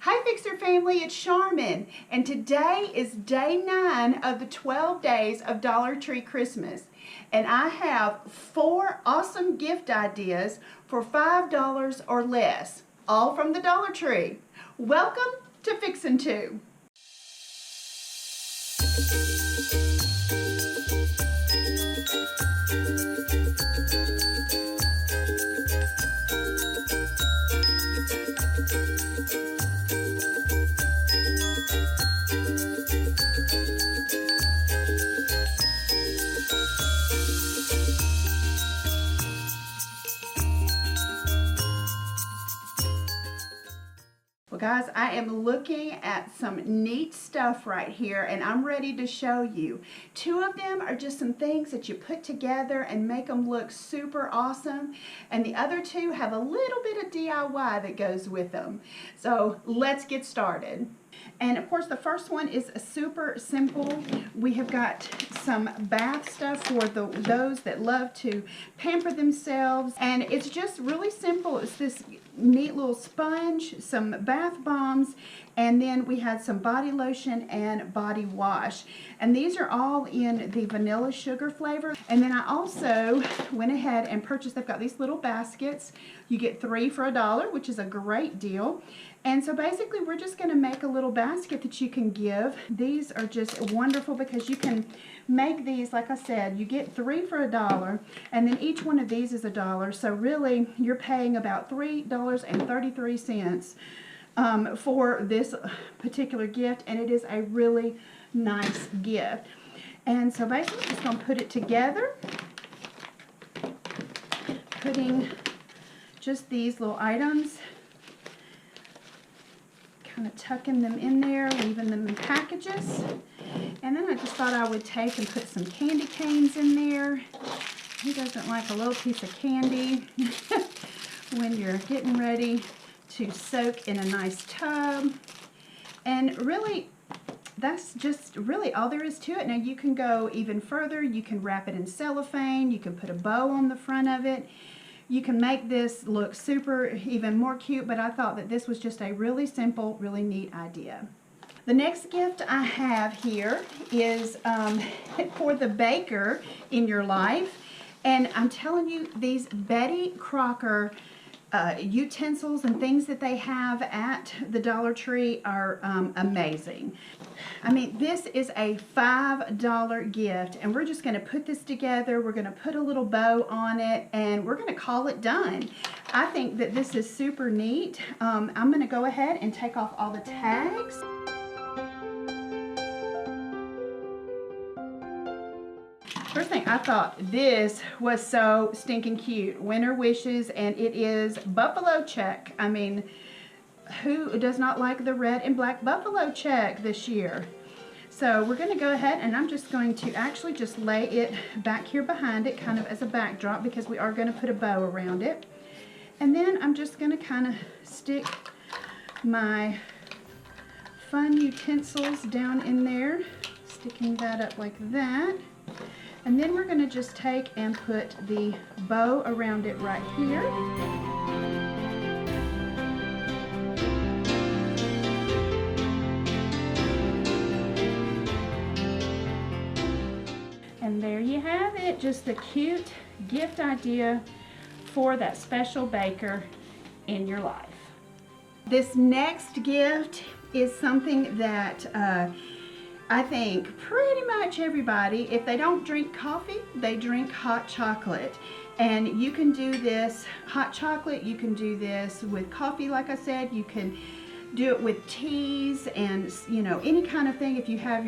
Hi Fixer family, it's Charmin, and today is day 9 of the 12 days of Dollar Tree Christmas. And I have 4 awesome gift ideas for $5 or less, all from the Dollar Tree. Welcome to Fixin' 2. Well guys, I am looking at some neat stuff right here and I'm ready to show you. 2 of them are just some things that you put together and make them look super awesome, and the other 2 have a little bit of DIY that goes with them. So let's get started. And of course the first one is super simple. We have got some bath stuff for those that love to pamper themselves, and it's just really simple. It's this neat little sponge, some bath bombs, and then we had some body lotion and body wash, and these are all in the vanilla sugar flavor. And then I also went ahead and purchased, they've got these little baskets. You get 3 for $1, which is a great deal. And so basically we're just going to make a little basket that you can give. These are just wonderful because you can make these, like I said, you get 3 for $1, and then each one of these is $1. So really you're paying about $3.33 for this particular gift, and it is a really nice gift. And so basically I'm just going to put it together, putting just these little items, kind of tucking them in there, leaving them in packages. And then I just thought I would take and put some candy canes in there. Who doesn't like a little piece of candy when you're getting ready to soak in a nice tub? And really, that's just really all there is to it. Now you can go even further. You can wrap it in cellophane. You can put a bow on the front of it. You can make this look super, even more cute, but I thought that this was just a really simple, really neat idea. The next gift I have here is for the baker in your life. And I'm telling you, these Betty Crocker utensils and things that they have at the Dollar Tree are amazing. I mean, this is a $5 gift, and we're just going to put this together. We're going to put a little bow on it, and we're going to call it done. I think that this is super neat. I'm going to go ahead and take off all the tags. First thing, I thought this was so stinking cute. Winter Wishes, and it is buffalo check. I mean, who does not like the red and black buffalo check this year? So we're going to go ahead, and I'm just going to actually just lay it back here behind it, kind of as a backdrop, because we are going to put a bow around it. And then I'm just going to kind of stick my fun utensils down in there, sticking that up like that. And then we're going to just take and put the bow around it right here. And there you have it, just a cute gift idea for that special baker in your life. This next gift is something that I think pretty much everybody, if they don't drink coffee, they drink hot chocolate. And you can do this hot chocolate, you can do this with coffee, like I said, you can do it with teas and, you know, any kind of thing. If you have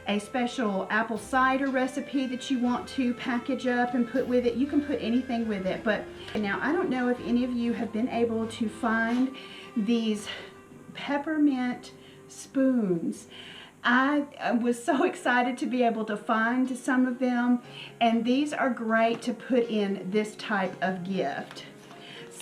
a special apple cider recipe that you want to package up and put with it, you can put anything with it. But now I don't know if any of you have been able to find these peppermint spoons. I was so excited to be able to find some of them, and these are great to put in this type of gift.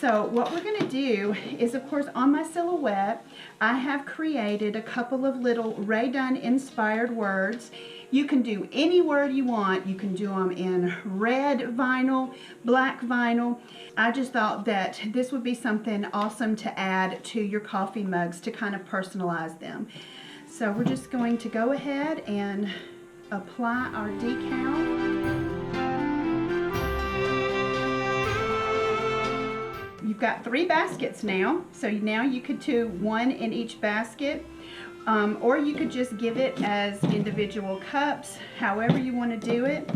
So what we're going to do is, of course, on my silhouette, I have created a couple of little Ray Dunn inspired words. You can do any word you want. You can do them in red vinyl, black vinyl. I just thought that this would be something awesome to add to your coffee mugs to kind of personalize them. So we're just going to go ahead and apply our decal. You've got 3 baskets now, so now you could do 1 in each basket, or you could just give it as individual cups, however you want to do it.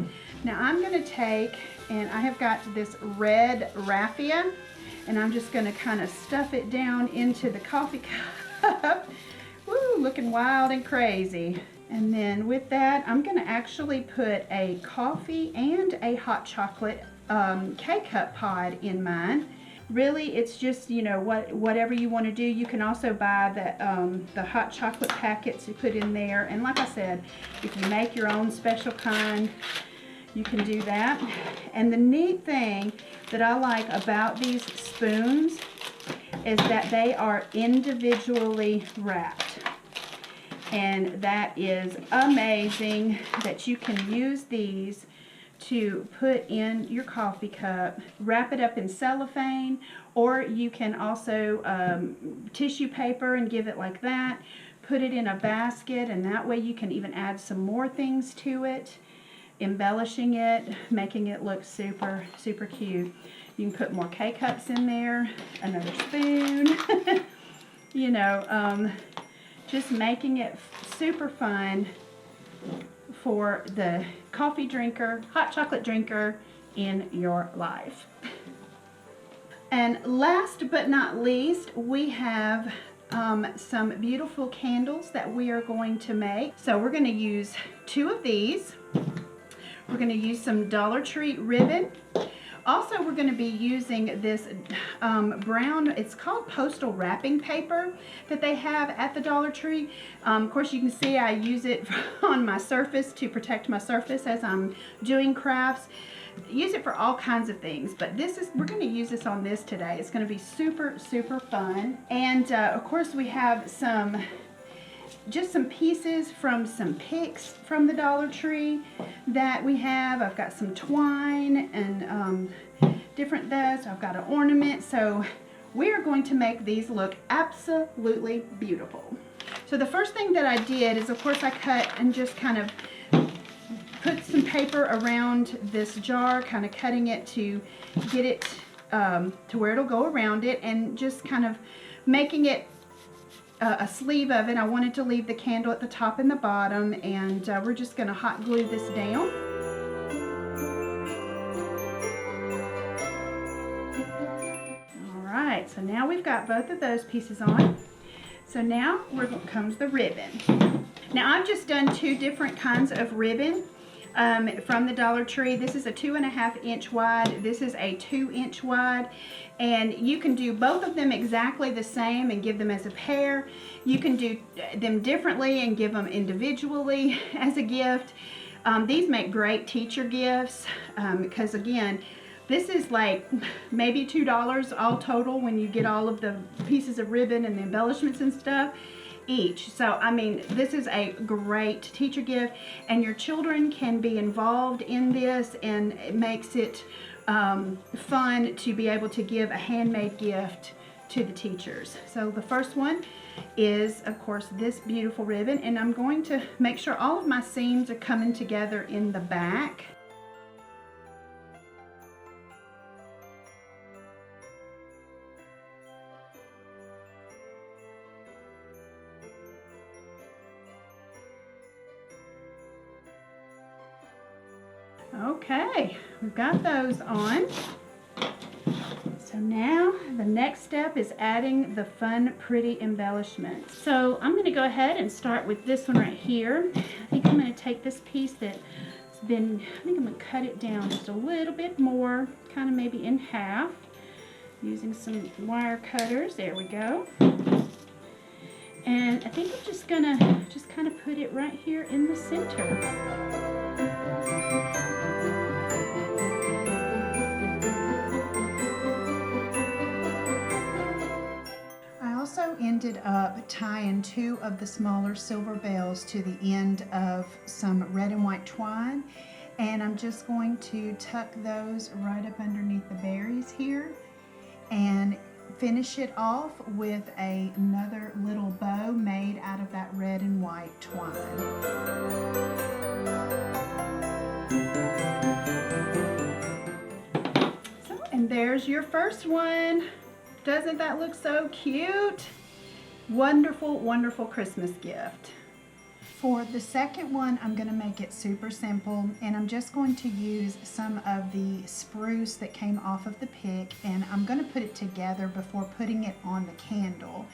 Now I'm going to take, and I have got this red raffia, and I'm just going to kind of stuff it down into the coffee cup. Woo, looking wild and crazy. And then with that, I'm going to actually put a coffee and a hot chocolate K-cup pod in mine. Really, it's just, you know, whatever you want to do. You can also buy the hot chocolate packets to put in there. And like I said, if you make your own special kind, you can do that. And the neat thing that I like about these spoons is that they are individually wrapped. And that is amazing that you can use these to put in your coffee cup, wrap it up in cellophane, or you can also tissue paper and give it like that, put it in a basket, and that way you can even add some more things to it, embellishing it, making it look super, super cute. You can put more K-cups in there, another spoon, you know, just making it super fun for the coffee drinker, hot chocolate drinker in your life. And last but not least, we have some beautiful candles that we are going to make. So we're going to use 2 of these. We're going to use some Dollar Tree ribbon. Also, we're going to be using this brown, it's called postal wrapping paper that they have at the Dollar Tree. Of course, you can see I use it on my surface to protect my surface as I'm doing crafts. Use it for all kinds of things, but we're going to use this on this today. It's going to be super, super fun. And of course, we have just some pieces from some picks from the Dollar Tree that we have. I've got some twine and different those. I've got an ornament. So we are going to make these look absolutely beautiful. So the first thing that I did is, of course, I cut and just kind of put some paper around this jar, kind of cutting it to get it to where it'll go around it, and just kind of making it a sleeve of it. I wanted to leave the candle at the top and the bottom, and we're just going to hot glue this down. Alright, so now we've got both of those pieces on. So now comes the ribbon. Now I've just done 2 different kinds of ribbon from the Dollar Tree. This is a 2.5 inch wide. This is a 2 inch wide. And you can do both of them exactly the same and give them as a pair. You can do them differently and give them individually as a gift. These make great teacher gifts because, again, this is like maybe $2 all total when you get all of the pieces of ribbon and the embellishments and stuff each. So, I mean, this is a great teacher gift, and your children can be involved in this, and it makes it fun to be able to give a handmade gift to the teachers. So the first one is, of course, this beautiful ribbon, and I'm going to make sure all of my seams are coming together in the back. Okay, we've got those on. So now the next step is adding the fun, pretty embellishments. So I'm going to go ahead and start with this one right here. I think I'm going to take this piece that's been, I think I'm going to cut it down just a little bit more, kind of maybe in half, using some wire cutters. There we go. And I think I'm just going to just kind of put it right here in the center. ended up tying 2 of the smaller silver bells to the end of some red and white twine, and I'm just going to tuck those right up underneath the berries here and finish it off with another little bow made out of that red and white twine. So, and there's your first one. Doesn't that look so cute? Wonderful, wonderful Christmas gift. For the second one, I'm going to make it super simple, and I'm just going to use some of the spruce that came off of the pick, and I'm going to put it together before putting it on the candle.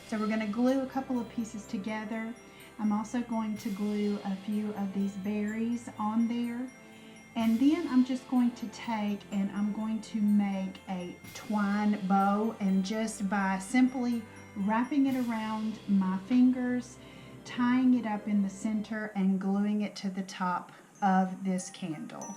So we're going to glue a couple of pieces together. I'm also going to glue a few of these berries on there. And then I'm just going to take and I'm going to make a twine bow, and just by simply wrapping it around my fingers, tying it up in the center and gluing it to the top of this candle.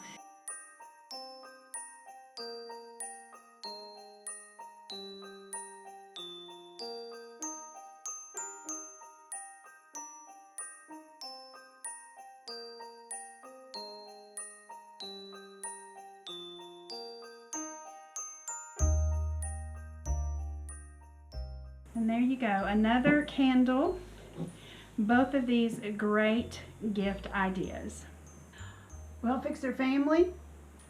And there you go, another candle. Both of these great gift ideas. Well, Fixer family,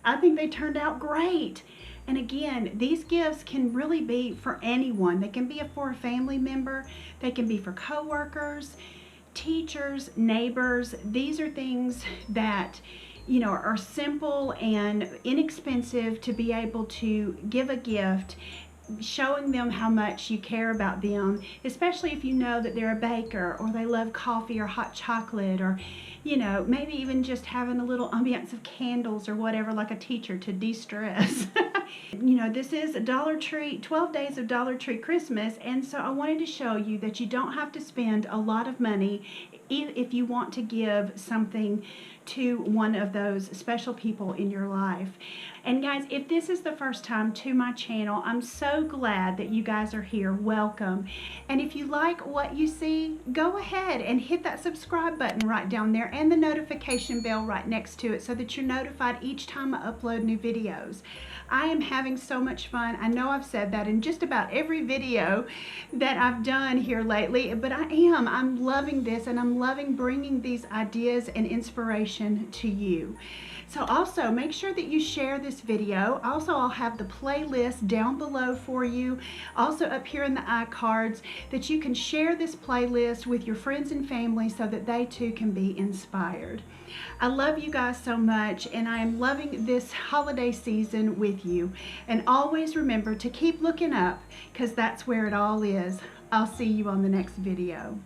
I think they turned out great. And again, these gifts can really be for anyone. They can be for a family member, they can be for coworkers, teachers, neighbors. These are things that, you know, are simple and inexpensive to be able to give a gift, showing them how much you care about them, especially if you know that they're a baker or they love coffee or hot chocolate, or, you know, maybe even just having a little ambiance of candles or whatever, like a teacher to de-stress. You know, this is a Dollar Tree, 12 days of Dollar Tree Christmas, and so I wanted to show you that you don't have to spend a lot of money if you want to give something to one of those special people in your life. And guys, if this is the first time to my channel, I'm so glad that you guys are here. Welcome. And if you like what you see, go ahead and hit that subscribe button right down there and the notification bell right next to it so that you're notified each time I upload new videos. I am having so much fun. I know I've said that in just about every video that I've done here lately, but I'm loving this, and I'm loving bringing these ideas and inspiration to you. So also make sure that you share this video. Also, I'll have the playlist down below for you, also up here in the iCards, that you can share this playlist with your friends and family so that they too can be inspired. I love you guys so much, and I am loving this holiday season with you. And always remember to keep looking up, because that's where it all is. I'll see you on the next video.